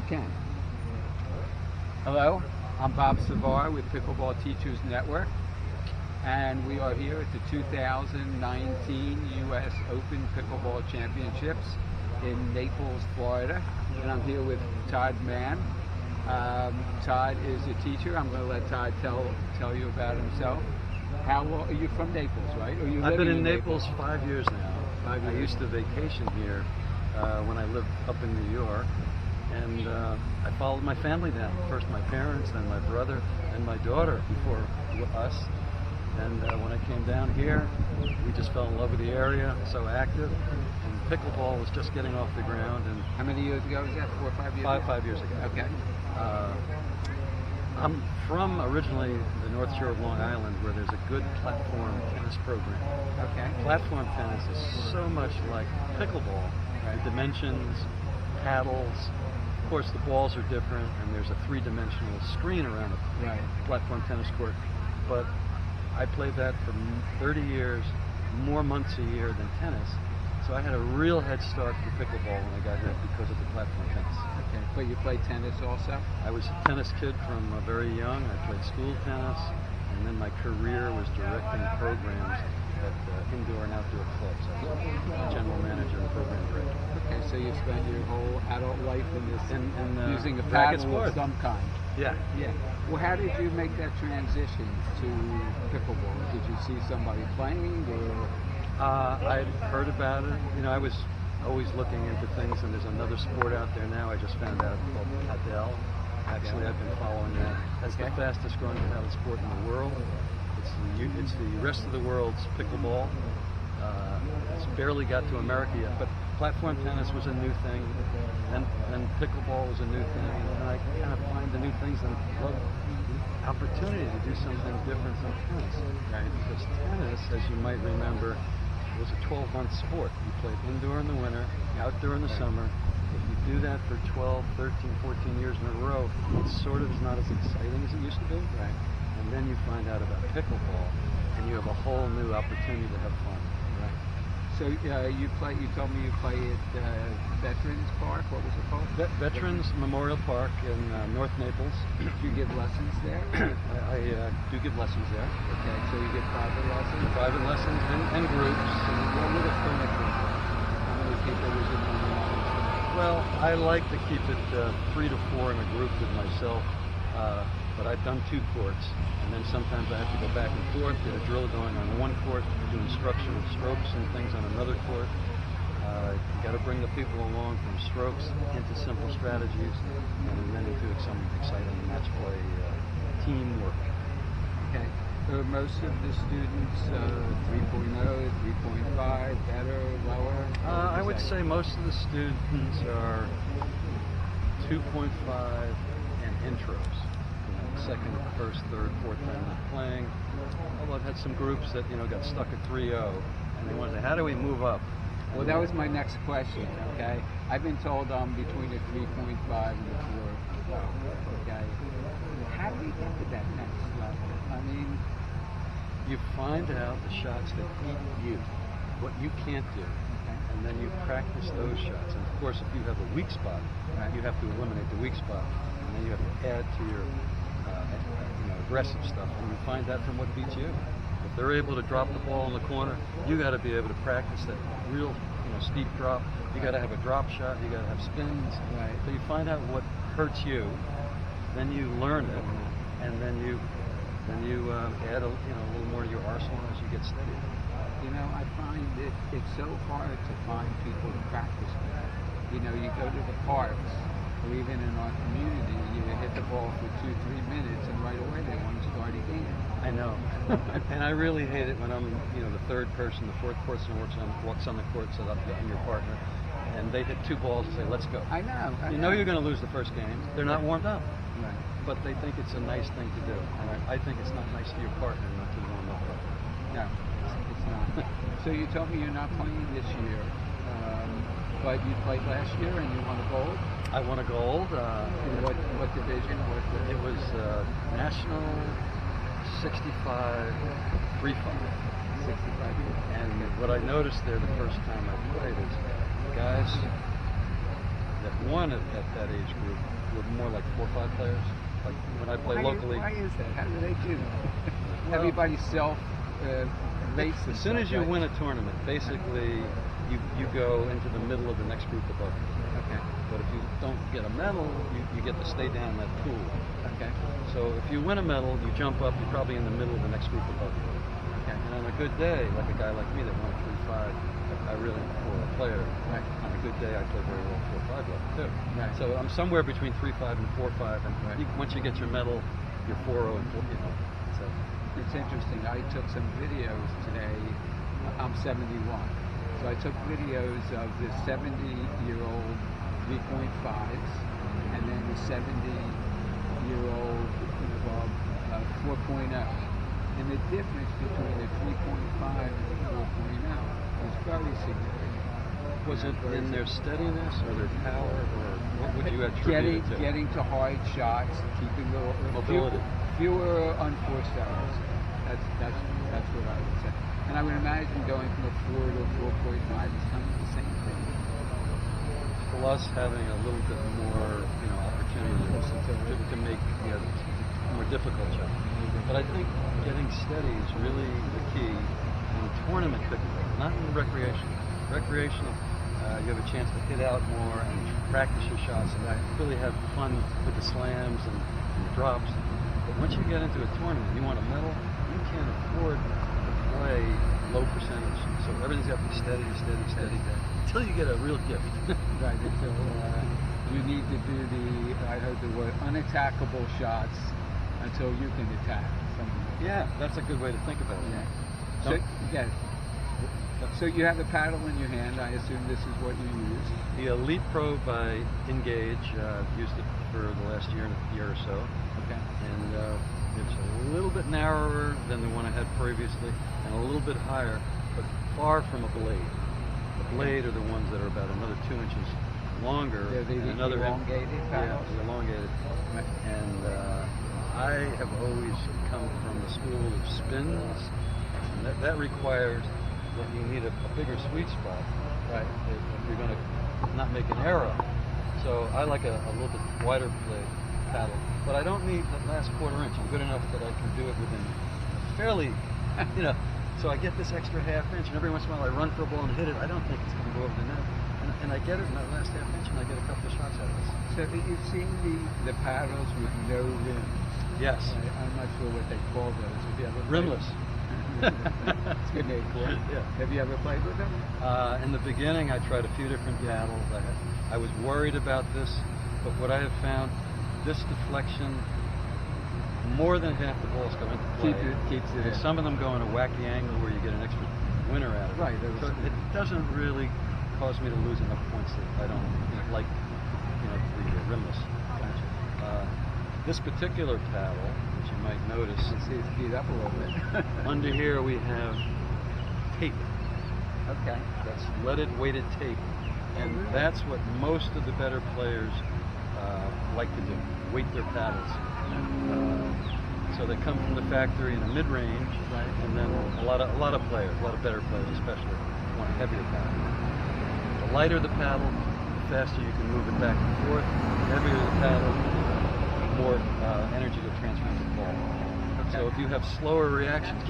can. Hello, I'm Bob Savar with Pickleball Teachers Network, and we are here at the 2019 U.S. Open Pickleball Championships in Naples, Florida, and I'm here with Todd Mann. Todd is a teacher. I'm going to let Todd tell you about himself. How long are you from Naples, right? Or you I've been in Naples? 5 years now. 5 years. I used to vacation here when I lived up in New York, and I followed my family down. First my parents, then my brother, and my daughter before us. And when I came down here, we just fell in love with the area, so active. And pickleball was just getting off the ground. And how many years ago was that? 4 or 5 years ago? 5 years ago. Okay. I'm from originally the North Shore of Long Island, where there's a good platform tennis program. Okay. Platform tennis is so much like pickleball. Right. The dimensions, paddles. Of course, the balls are different, and there's a three-dimensional screen around a platform tennis court. But I played that for 30 years, more months a year than tennis. So I had a real head start for pickleball when I got here because of the platform tennis. Okay, but you played tennis also? I was a tennis kid from very young. I played school tennis, and then my career was directing programs at indoor and outdoor clubs. I was a general manager and program director. Okay, so you spent your whole adult life in this, using a racket paddle of sport. some kind. Yeah. Yeah. Well, how did you make that transition to pickleball? Did you see somebody playing, or? I'd heard about it. You know, I was always looking into things, and there's another sport out there now. I just found out called paddle. Actually, I've been following that. That's the fastest growing paddle sport in the world. It's the rest of the world's pickleball. It's barely got to America yet, but platform tennis was a new thing, and pickleball was a new thing, and I kind of find the new things and love the opportunity to do something different from tennis. Right? Because tennis, as you might remember, was a 12-month sport. You played indoor in the winter, outdoor in the summer. If you do that for 12, 13, 14 years in a row, it sort of is not as exciting as it used to be. Right. And then you find out about pickleball, and you have a whole new opportunity to have fun. Right. So you told me you play at Veterans Park. What was it called? Veterans Memorial Park in North Naples. Do you give lessons there? I do give lessons there. Okay, so you get private lessons? Private lessons and groups. What would a clinic look like? How many people would you need? Well, I like to keep it 3 to 4 in a group with myself. But I've done 2 courts, and then sometimes I have to go back and forth, get a drill going on one court, do instruction of strokes and things on another court. You got to bring the people along from strokes into simple strategies, and then into some exciting match play teamwork. Okay. So most of the students 3.0, 3.5, better, lower? I would say most of the students are 2.5 and intros. Second, first, third, fourth time they're playing. Although I've had some groups that got stuck at 3.0, and they want to say, how do we move up? Well, that was my next question. Okay, I've been told I'm between a 3.5 and a 4. Okay, how do you get to that next level? I mean, you find out the shots that eat you, what you can't do, and then you practice those shots. And of course, if you have a weak spot, you have to eliminate the weak spot, and then you have to add to your aggressive stuff, and you find that from what beats you. If they're able to drop the ball in the corner, you got to be able to practice that real, steep drop. You got to have a drop shot. You got to have spins. Right. So you find out what hurts you, then you learn it, and then you add a little more to your arsenal as you get steady. I find it's so hard to find people to practice with. You go to the parks, or even in our community, you hit the ball for 2-3 minutes, and right away they want to start again. I know, and I really hate it when I'm, the third person, the fourth person walks on the court, so I'm your partner, and they hit 2 balls and say, "Let's go." I know. You know you're going to lose the first game. They're not warmed up, right? But they think it's a nice thing to do, and I think it's not nice to your partner not to warm up. No, it's not. So you told me you're not playing this year. But you played last year and you won a gold? I won a gold. In what division? It was National 65 free fall. 65. And what I noticed there the first time I played is guys that won at that age group were more like 4 or 5 players. Like when I play locally. Why is that? How do they do that? Well, Everybody races. as soon as you win a tournament, basically you go into the middle of the next group above you. Okay. But if you don't get a medal, you get to stay down in that pool. Okay. So if you win a medal, you jump up, you're probably in the middle of the next group above you. Okay. And on a good day, like a guy like me that won 3-5, I really, for a player, Right. on a good day I play very well 4-5 level too. Right. So I'm somewhere between 3-5 and 4-5, and Right. once you get your medal, you're 4-0 and 4, you know. So It's interesting. I took some videos today. I'm 71. So I took videos of the 70-year-old 3.5s and then the 70-year-old 4.0. And the difference between the 3.5 and the 4.0 is very significant. was it in their steadiness or their power, or what would you attribute it to? Getting to hard shots, keeping the Mobility. fewer unforced errors. That's what I would say. And I would imagine going from a 4 to a 4.5 is kind of the same thing. Plus having a little bit more, opportunity to make more difficult shots. But I think getting steady is really the key in tournament pickleball, not in recreation. Recreational, you have a chance to hit out more and practice your shots and really have fun with the slams and the drops. But once you get into a tournament, you want a medal, you can't afford to play low percentage. So everything's got to be steady, until you get a real gift. Right, until you need to do I heard the word, unattackable shots until you can attack. Something like Yeah, that's a good way to think about it. that. So, Don't- yeah. So you have the paddle in your hand. I assume this is what you use. The Elite Pro by Engage, used it for the last year or so. Okay. And it's a little bit narrower than the one I had previously, and a little bit higher, but far from a blade. The blade are the ones that are about another 2 inches longer. They're the and another elongated paddles? Yeah, the elongated. And I have always come from the school of spins, and that requires that you need a bigger sweet spot. Right. If you're going to not make an error. So I like a little bit wider blade paddle, but I don't need the last quarter inch. I'm good enough that I can do it within fairly, so I get this extra half inch, and every once in a while I run for a ball and hit it. I don't think it's going to go over the net, and I get it in that last half inch, and I get a couple of shots out of this. So you've seen the paddles with no rims. Yes. I'm not sure what they call those. Have you ever played Rimless. It's a good name for it. Yeah. Have you ever played with them? In the beginning, I tried a few different paddles. I was worried about this, but what I have found, this deflection, more than half the balls go into play. Keeps it in. Some of them go in a wacky angle where you get an extra winner out of it. Right. So it doesn't really cause me to lose enough points that I don't like, the rimless. This particular paddle, which you might notice, See, it's beat up a little bit. under here we have tape. Okay. That's leaded weighted tape, and that's what most of the better players like to do, weight their paddles. So they come from the factory in the mid-range, Right. and then a lot of players, a lot of better players especially, want a heavier paddle. The lighter the paddle, the faster you can move it back and forth. The heavier the paddle, the more energy to transfer to the ball. Okay. So if you have slower reactions,